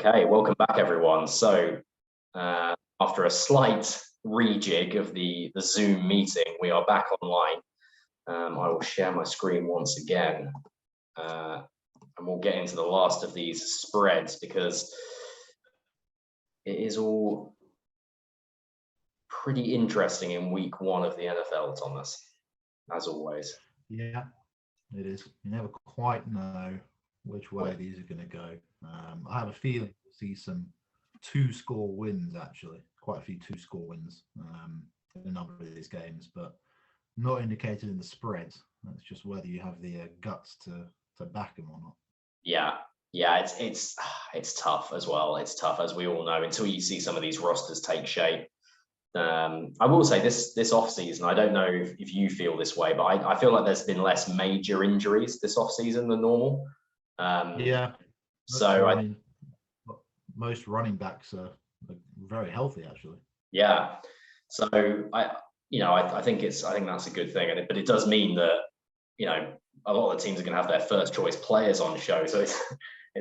Okay, welcome back, everyone. So, after a slight rejig of the Zoom meeting, we are back online. I will share my screen once again, and we'll get into the last of these spreads because it is all pretty interesting in week one of the NFL, Thomas, as always. Yeah, it is. You never quite know which way these are going to go. I have a feeling we'll see some two-score wins, actually. Quite a few two-score wins in a number of these games, but not indicated in the spread. That's just whether you have the guts to back them or not. Yeah, it's tough as well. It's tough, as we all know, until you see some of these rosters take shape. I will say this off season, I don't know if you feel this way, but I feel like there's been less major injuries this off season than normal. Yeah. So I mean, most running backs are very healthy, actually. Yeah. So I think that's a good thing, but it does mean that a lot of the teams are going to have their first choice players on show. So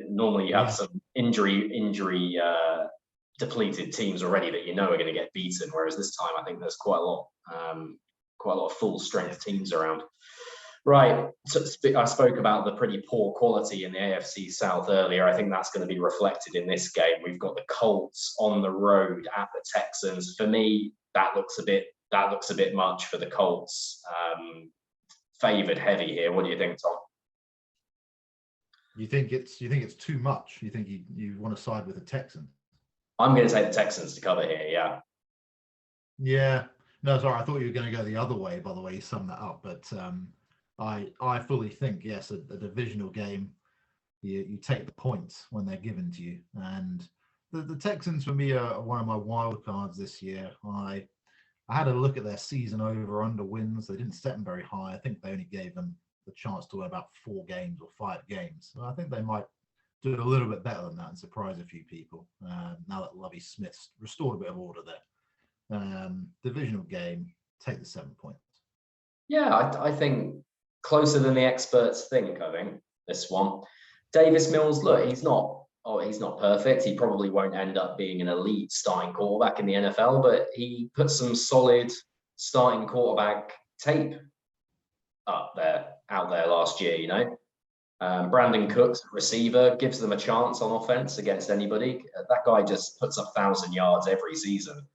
normally you have some injury depleted teams already that are going to get beaten. Whereas this time, I think there's quite a lot of full strength teams around. Right. So I spoke about the pretty poor quality in the AFC South earlier. I think that's going to be reflected in this game. We've got the Colts on the road at the Texans. For me, that looks a bit much for the Colts. Favored heavy here. What do you think, Tom? You think it's too much? You think you want to side with the Texans? I'm going to take the Texans to cover here. Yeah. Yeah. No, sorry. I thought you were going to go the other way. By the way, you summed that up, but I fully think yes, a divisional game, you take the points when they're given to you, and the Texans for me are one of my wild cards this year. I had a look at their season over under wins. They didn't set them very high. I think they only gave them the chance to win about 4 games or 5 games. So I think they might do a little bit better than that and surprise a few people. Now that Lovie Smith's restored a bit of order there. Divisional game, take the 7 points. Yeah, I think closer than the experts think. I think this one. Davis Mills, look, he's not perfect. He probably won't end up being an elite starting quarterback in the NFL, but he put some solid starting quarterback tape out there last year. Brandon Cooks, receiver, gives them a chance on offense against anybody. That guy just puts up 1,000 yards every season.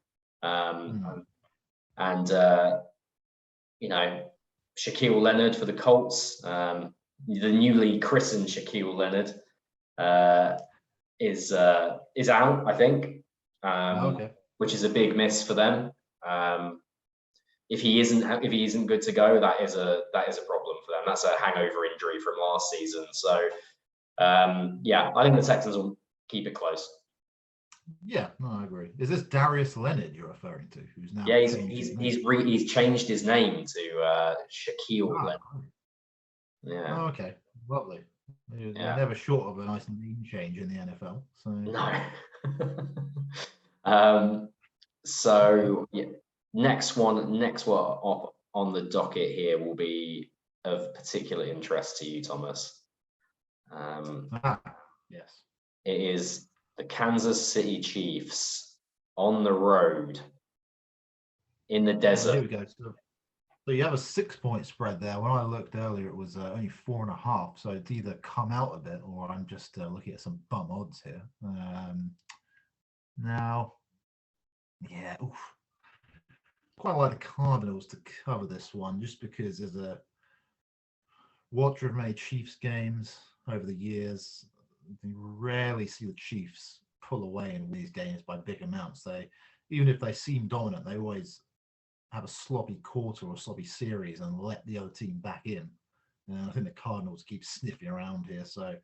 Shaquille Leonard for the Colts, the newly christened Shaquille Leonard, is out, I think, which is a big miss for them. If he isn't good to go, that is a problem for them. That's a hangover injury from last season. So I think the Texans will keep it close. Yeah, no, I agree. Is this Darius Leonard you're referring to? Who's now? Yeah, he's changed his name to Shaquille Leonard. Yeah. Oh, okay, lovely. They're never short of a nice name change in the NFL. So no. Next one up on the docket here will be of particular interest to you, Thomas. Yes. It is the Kansas City Chiefs on the road in the desert. Here we go. So you have a 6-point spread there. When I looked earlier, it was only 4.5. So it's either come out a bit, or I'm just looking at some bum odds here. Now, yeah, quite like the Cardinals to cover this one, just because there's a watcher of many Chiefs games over the years. You rarely see the Chiefs pull away in these games by big amounts. Even if they seem dominant, they always have a sloppy quarter or sloppy series and let the other team back in. And I think the Cardinals keep sniffing around here. So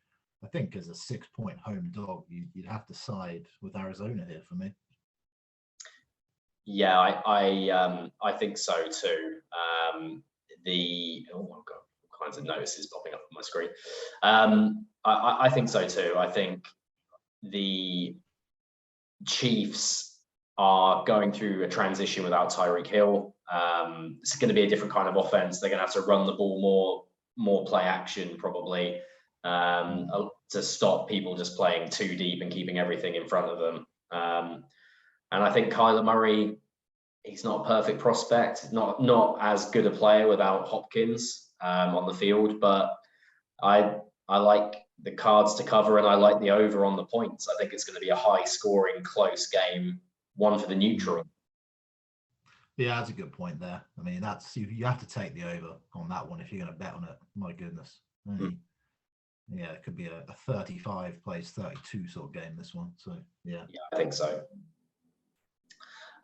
I think as a 6-point home dog, you'd have to side with Arizona here for me. Yeah, I think so too. Oh my God, all kinds of notices popping up on my screen. I think so too. I think the Chiefs are going through a transition without Tyreek Hill. It's going to be a different kind of offense. They're going to have to run the ball more play action probably. to stop people just playing too deep and keeping everything in front of them. And I think Kyler Murray, he's not a perfect prospect, not as good a player without Hopkins on the field, but I like the Cards to cover, and I like the over on the points. I think it's going to be a high-scoring, close game, one for the neutral. Yeah, that's a good point there. I mean, that's you have to take the over on that one if you're going to bet on it. My goodness. Yeah, it could be a 35 plays 32 sort of game, this one. So, yeah. Yeah, I think so.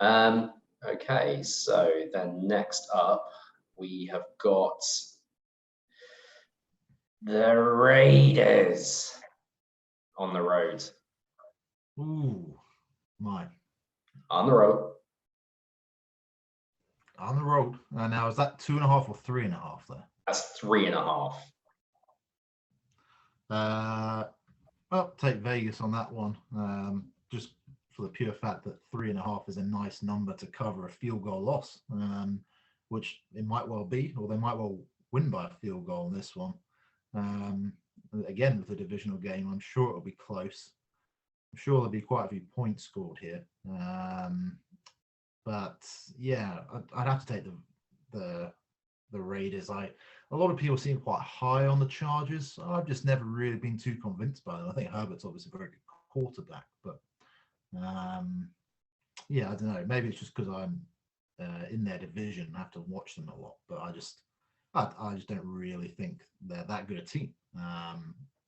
Okay, so then next up, we have got the Raiders on the road. Ooh, my. On the road. On the road. Now, is that 2.5 or 3.5 there? That's 3.5. Well, take Vegas on that one. Just for the pure fact that 3.5 is a nice number to cover a field goal loss, which it might well be, or they might well win by a field goal in this one. Again, with the divisional game, I'm sure it'll be close. I'm sure there'll be quite a few points scored here. But yeah, I'd have to take the Raiders. A lot of people seem quite high on the Chargers. I've just never really been too convinced by them. I think Herbert's obviously a very good quarterback, but yeah, I don't know. Maybe it's just because I'm in their division and have to watch them a lot. But I just don't really think they're that good a team.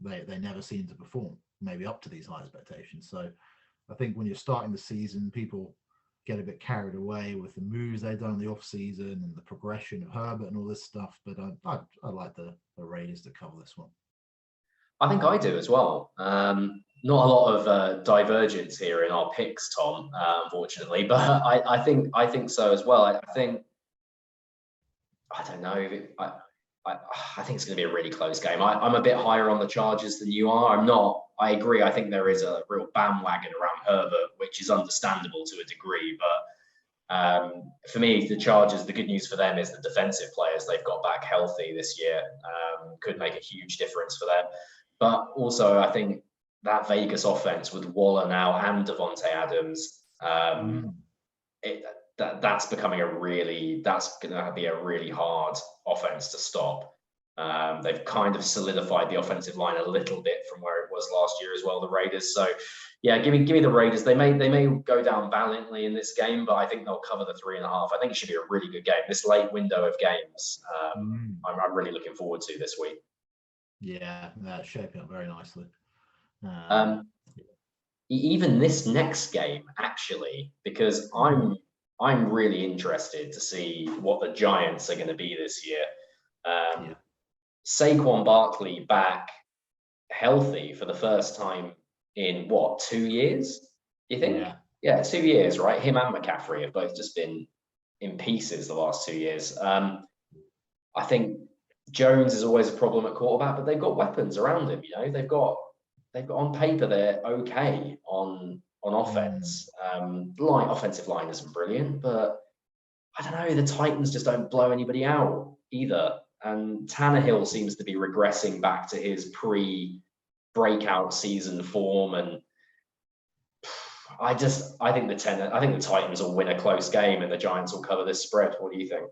They never seem to perform maybe up to these high expectations. So I think when you're starting the season, people get a bit carried away with the moves they've done in the off season and the progression of Herbert and all this stuff. But I like the Raiders to cover this one. I think I do as well. Not a lot of divergence here in our picks, Tom, unfortunately, but I think so as well. I don't know. I think it's going to be a really close game. I'm a bit higher on the Chargers than you are. I'm not. I agree. I think there is a real bandwagon around Herbert, which is understandable to a degree. But for me, the Chargers, the good news for them is the defensive players they've got back healthy this year could make a huge difference for them. But also, I think that Vegas offense with Waller now and Devontae Adams, that's becoming that's going to be a really hard offense to stop. They've kind of solidified the offensive line a little bit from where it was last year as well, the Raiders. So yeah, give me the Raiders. They may go down valiantly in this game, but I think they'll cover the 3.5. I think it should be a really good game. This late window of games, I'm really looking forward to this week. Yeah, that's shaping up very nicely. Even this next game, actually, because I'm really interested to see what the Giants are going to be this year. Saquon Barkley back healthy for the first time in 2 years? You think? Yeah, 2 years, right? Him and McCaffrey have both just been in pieces the last 2 years. I think Jones is always a problem at quarterback, but they've got weapons around him. You know, they've got on paper they're okay on offense. Offensive line isn't brilliant, but I don't know. The Titans just don't blow anybody out either. And Tannehill seems to be regressing back to his pre-breakout season form. And I think the Titans will win a close game and the Giants will cover this spread. What do you think?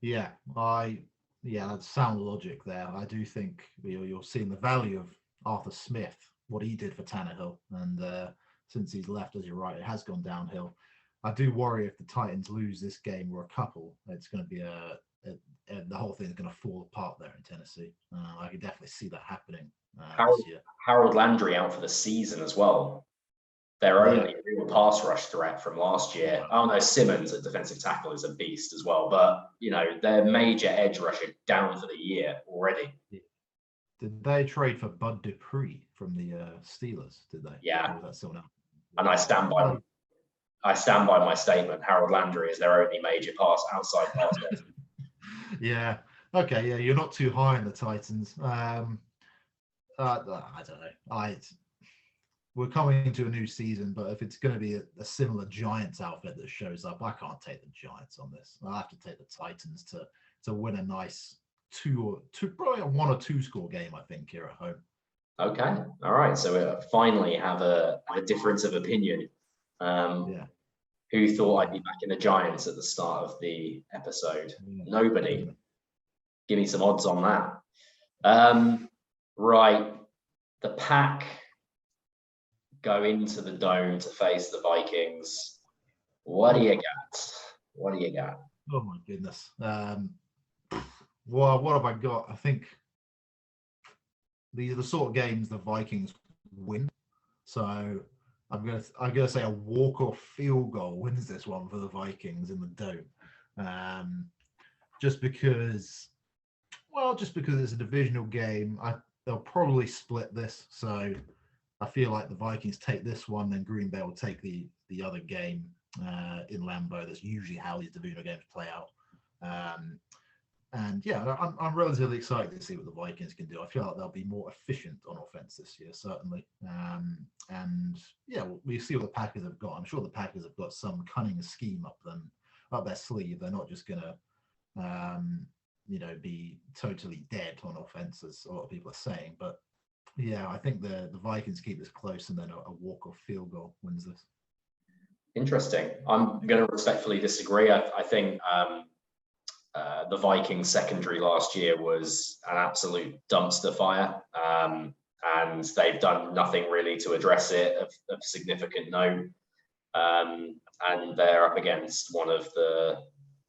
Yeah, that's sound logic there. I do think you're seeing the value of Arthur Smith, what he did for Tannehill, and since he's left, as you're right, it has gone downhill. I do worry if the Titans lose this game or a couple, it's going to be the whole thing is going to fall apart there in Tennessee. I can definitely see that happening this year. Harold Landry out for the season as well. Their only real pass rush threat from last year. Oh no, Simmons at defensive tackle is a beast as well. But their major edge rusher down for the year already. Did they trade for Bud Dupree from the Steelers? Did they? Yeah. Or was that and I stand by my statement. Harold Landry is their only major outside pass rusher. Yeah. Okay. Yeah, you're not too high on the Titans. I don't know. We're coming into a new season, but if it's going to be a similar Giants outfit that shows up, I can't take the Giants on this. I'll have to take the Titans to win a nice probably a 1 or 2 score game, I think, here at home. Okay, all right. So we finally have a difference of opinion. Yeah. Who thought I'd be back in the Giants at the start of the episode? Yeah. Nobody. Yeah. Give me some odds on that. Right. The Pack go into the Dome to face the Vikings. What do you got? What do you got? Oh my goodness. Well, what have I got? I think these are the sort of games the Vikings win. So I'm gonna say a walk-off field goal wins this one for the Vikings in the Dome. Just because it's a divisional game. They'll probably split this. So I feel like the Vikings take this one, then Green Bay will take the other game in Lambeau. That's usually how these divisional games play out. And yeah, I'm relatively excited to see what the Vikings can do. I feel like they'll be more efficient on offense this year, certainly. And yeah, we see what the Packers have got. I'm sure the Packers have got some cunning scheme up their sleeve. They're not just gonna be totally dead on offense, as a lot of people are saying. But yeah, I think the Vikings keep this close, and then a walk-off field goal wins this. Interesting. I'm going to respectfully disagree. I think the Vikings secondary last year was an absolute dumpster fire, and they've done nothing really to address it of significant note. And they're up against one of the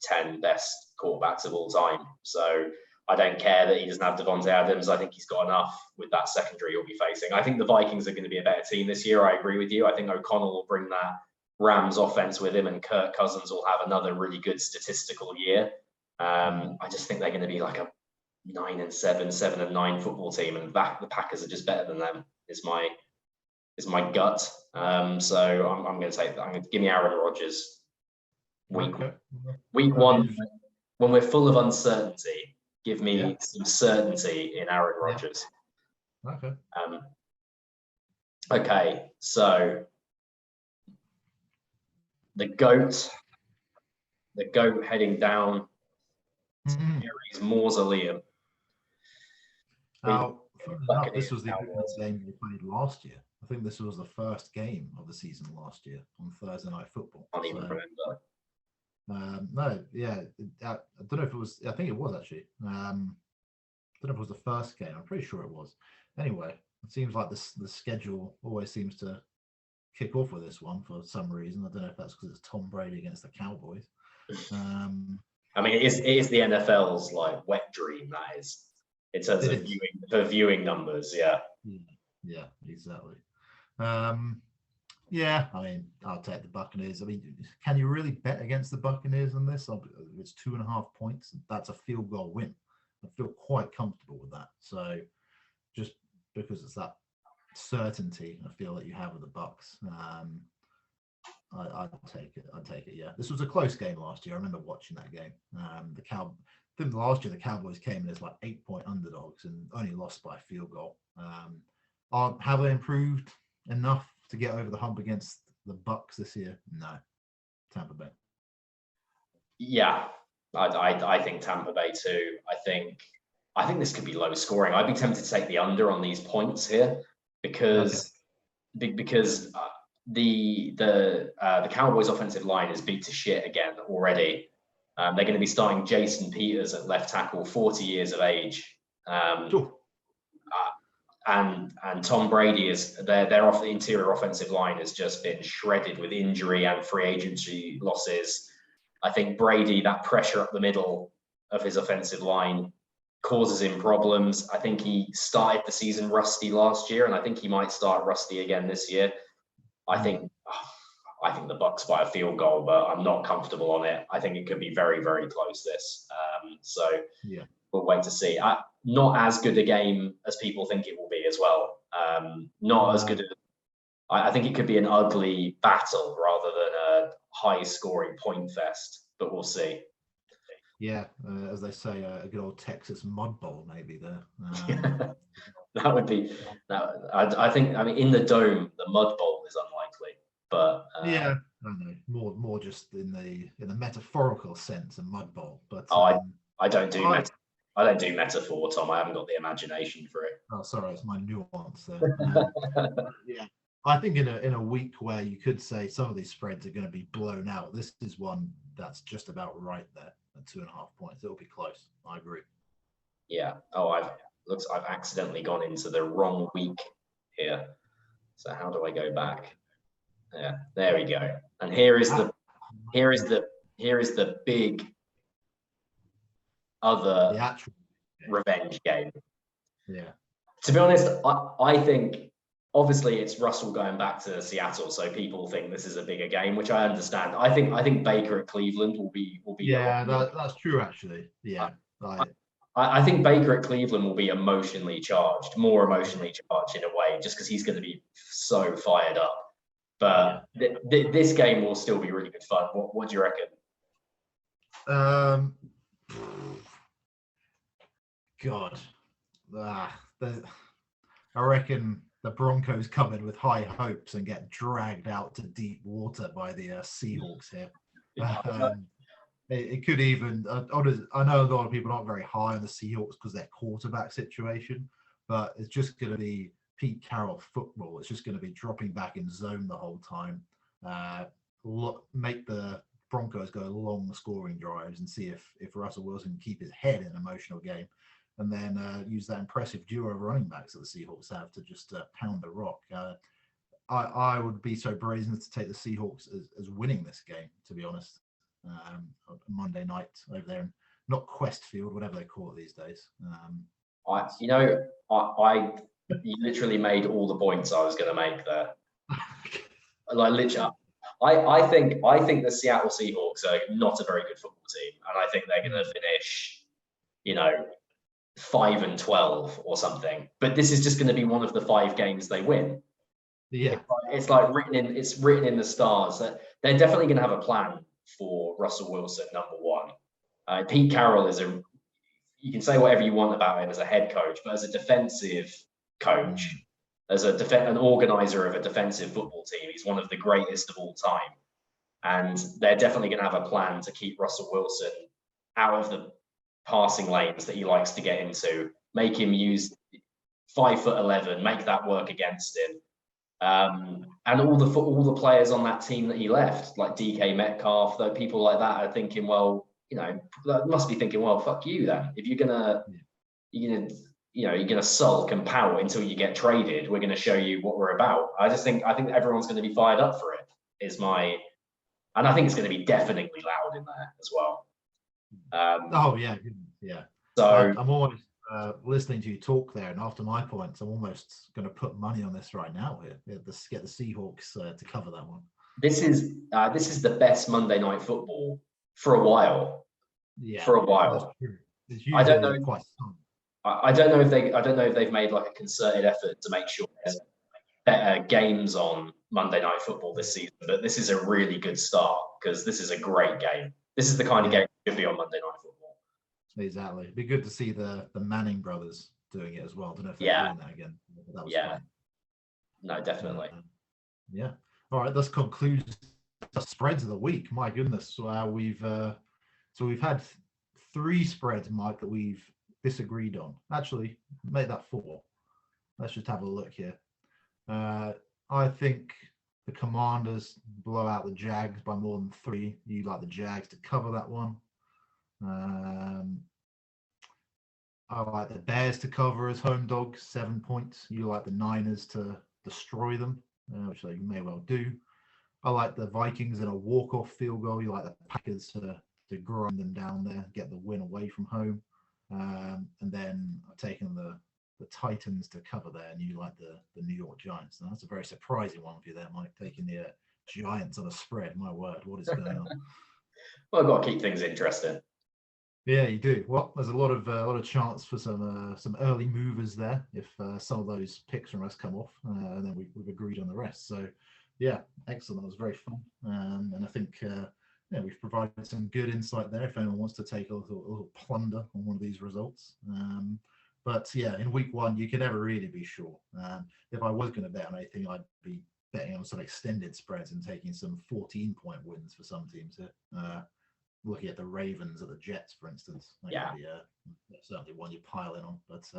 10 best quarterbacks of all time. So I don't care that he doesn't have Devontae Adams. I think he's got enough with that secondary he'll be facing. I think the Vikings are going to be a better team this year. I agree with you. I think O'Connell will bring that Rams offense with him, and Kirk Cousins will have another really good statistical year. I just think they're going to be like a 9-7, 7-9 football team, and the Packers are just better than them. Is my gut. So I'm going to take that. I'm going to give me Aaron Rodgers. Week one, when we're full of uncertainty, give me some certainty in Aaron Rodgers. Okay. Okay, so the goat heading down to Mary's mausoleum. This was the game they played last year. I think this was the first game of the season last year on Thursday Night Football. I don't even remember. No, yeah, I don't know if it was. I think it was actually. I don't know if it was the first game. I'm pretty sure it was. Anyway, it seems like the schedule always seems to kick off with this one for some reason. I don't know if that's because it's Tom Brady against the Cowboys. I mean, it is the NFL's like wet dream, that is, in terms of viewing numbers. Yeah. Yeah, exactly. Yeah, I mean, I'll take the Buccaneers. I mean, can you really bet against the Buccaneers in this? It's 2.5 points. That's a field goal win. I feel quite comfortable with that. So, just because it's that certainty, I feel that you have with the Bucks. I'd take it. Yeah, this was a close game last year. I remember watching that game. I think last year the Cowboys came in as like 8-point underdogs and only lost by a field goal. Have they improved enough to get over the hump against the Bucks this year? No. Tampa Bay. Yeah, I think Tampa Bay too. I think this could be low scoring. I'd be tempted to take the under on these points here because the Cowboys offensive line is beat to shit again already. They're going to be starting Jason Peters at left tackle, 40 years of age. And Tom Brady is their off the interior offensive line has just been shredded with injury and free agency losses. I think Brady, that pressure up the middle of his offensive line causes him problems. I think he started the season rusty last year, and I think he might start rusty again this year. I think the Bucks by a field goal, but I'm not comfortable on it. I think it could be very, very close. So we'll wait to see. Not as good a game as people think it will be as well. Not as good. I think it could be an ugly battle rather than a high-scoring point fest. But we'll see. Yeah, as they say, a good old Texas mud bowl maybe there. That would be. I think. I mean, in the Dome, the mud bowl is unlikely. But yeah, I know more just in the metaphorical sense, a mud bowl. But I don't do I don't do metaphor, Tom. I haven't got the imagination for it. Oh, sorry, it's my nuance there. Yeah, I think in a week where you could say some of these spreads are going to be blown out, this is one that's just about right there at 2.5 points. It'll be close. I agree. Yeah. Oh, I've accidentally gone into the wrong week here. So how do I go back? Yeah, there we go. And here is the big The other actual, revenge game. yeah, To be honest, I think obviously it's Russell going back to Seattle, so people think this is a bigger game, which I understand. I think Baker at Cleveland will be yeah, that's true actually. Yeah, I think Baker at Cleveland will be emotionally charged, more emotionally charged in a way, just because he's going to be so fired up. But this game will still be really good fun. What do you reckon? God, I reckon the Broncos come in with high hopes and get dragged out to deep water by the Seahawks here. It could even, I know a lot of people aren't very high on the Seahawks because their quarterback situation, but it's just going to be Pete Carroll football. It's just going to be dropping back in zone the whole time. Make the Broncos go long scoring drives and see if Russell Wilson can keep his head in an emotional game, and then use that impressive duo of running backs that the Seahawks have to just pound the rock. I would be so brazen to take the Seahawks as winning this game, to be honest. Monday night over there, not Quest Field, whatever they call it these days. You literally made all the points I was going to make there. Like literally, I think the Seattle Seahawks are not a very good football team, and I think they're going to finish, 5-12 or something. But this is just going to be one of the 5 games they win. Yeah, it's like written in the stars that they're definitely going to have a plan for Russell Wilson, number one. Pete Carroll you can say whatever you want about him as a head coach, but as a defensive coach, as an organizer of a defensive football team, he's one of the greatest of all time. And they're definitely going to have a plan to keep Russell Wilson out of the passing lanes that he likes to get into, make him use 5'11", make that work against him. And all the players on that team that he left, like DK Metcalf, though, people like that are thinking, well, must be thinking, well, fuck you then. If you're gonna sulk and pout until you get traded, we're gonna show you what we're about. I think everyone's gonna be fired up for it. And I think it's gonna be deafeningly loud in there as well. oh yeah. So I'm almost listening to you talk there, and after my points, I'm almost going to put money on this right now here. Get the Seahawks to cover that one. This is the best Monday Night Football for a while. Yeah, for a while. I don't know. I don't know if they've made like a concerted effort to make sure there's better games on Monday Night Football this season, but this is a really good start because this is a great game. This is the kind of game that should be on Monday Night Football. Exactly. It'd be good to see the Manning brothers doing it as well. I don't know if they're doing that again. That was fun. No, definitely. Yeah. All right. This concludes the spreads of the week. My goodness. We've had 3 spreads, Mike, that we've disagreed on. Actually, make that 4. Let's just have a look here. I think the Commanders blow out the Jags by more than 3. You like the Jags to cover that one. I like the Bears to cover as home dogs, 7 points. You like the Niners to destroy them, which they may well do. I like the Vikings in a walk-off field goal. You like the Packers to grind them down there, get the win away from home. And then I've taken the Titans to cover there, and you like the New York Giants. Now, that's a very surprising one for you there, Mike, taking the Giants on a spread. My word, what is going on? Well, I've got to keep things interesting. Yeah, you do. Well, there's a lot of chance for some early movers there if some of those picks from us come off, and then we've agreed on the rest. So, yeah, excellent. That was very fun, and I think we've provided some good insight there. If anyone wants to take a little plunder on one of these results, but yeah, in week 1 you can never really be sure. If I was going to bet on anything, I'd be betting on some extended spreads and taking some 14-point wins for some teams here. looking at the Ravens or the Jets, for instance. That Yeah. could be certainly one you pile in on. But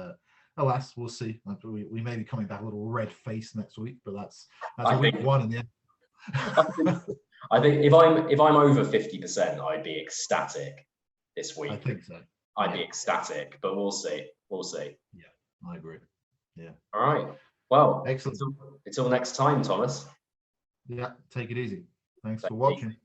alas, we'll see. We may be coming back a little red faced next week, but that's I week think- one in the end. I think if I'm over 50%, I'd be ecstatic this week. I think so. I'd be ecstatic, but we'll see. We'll see. I agree. All right. Well, Excellent. until next time, Thomas. Yeah, take it easy. Thanks Take for it watching. easy.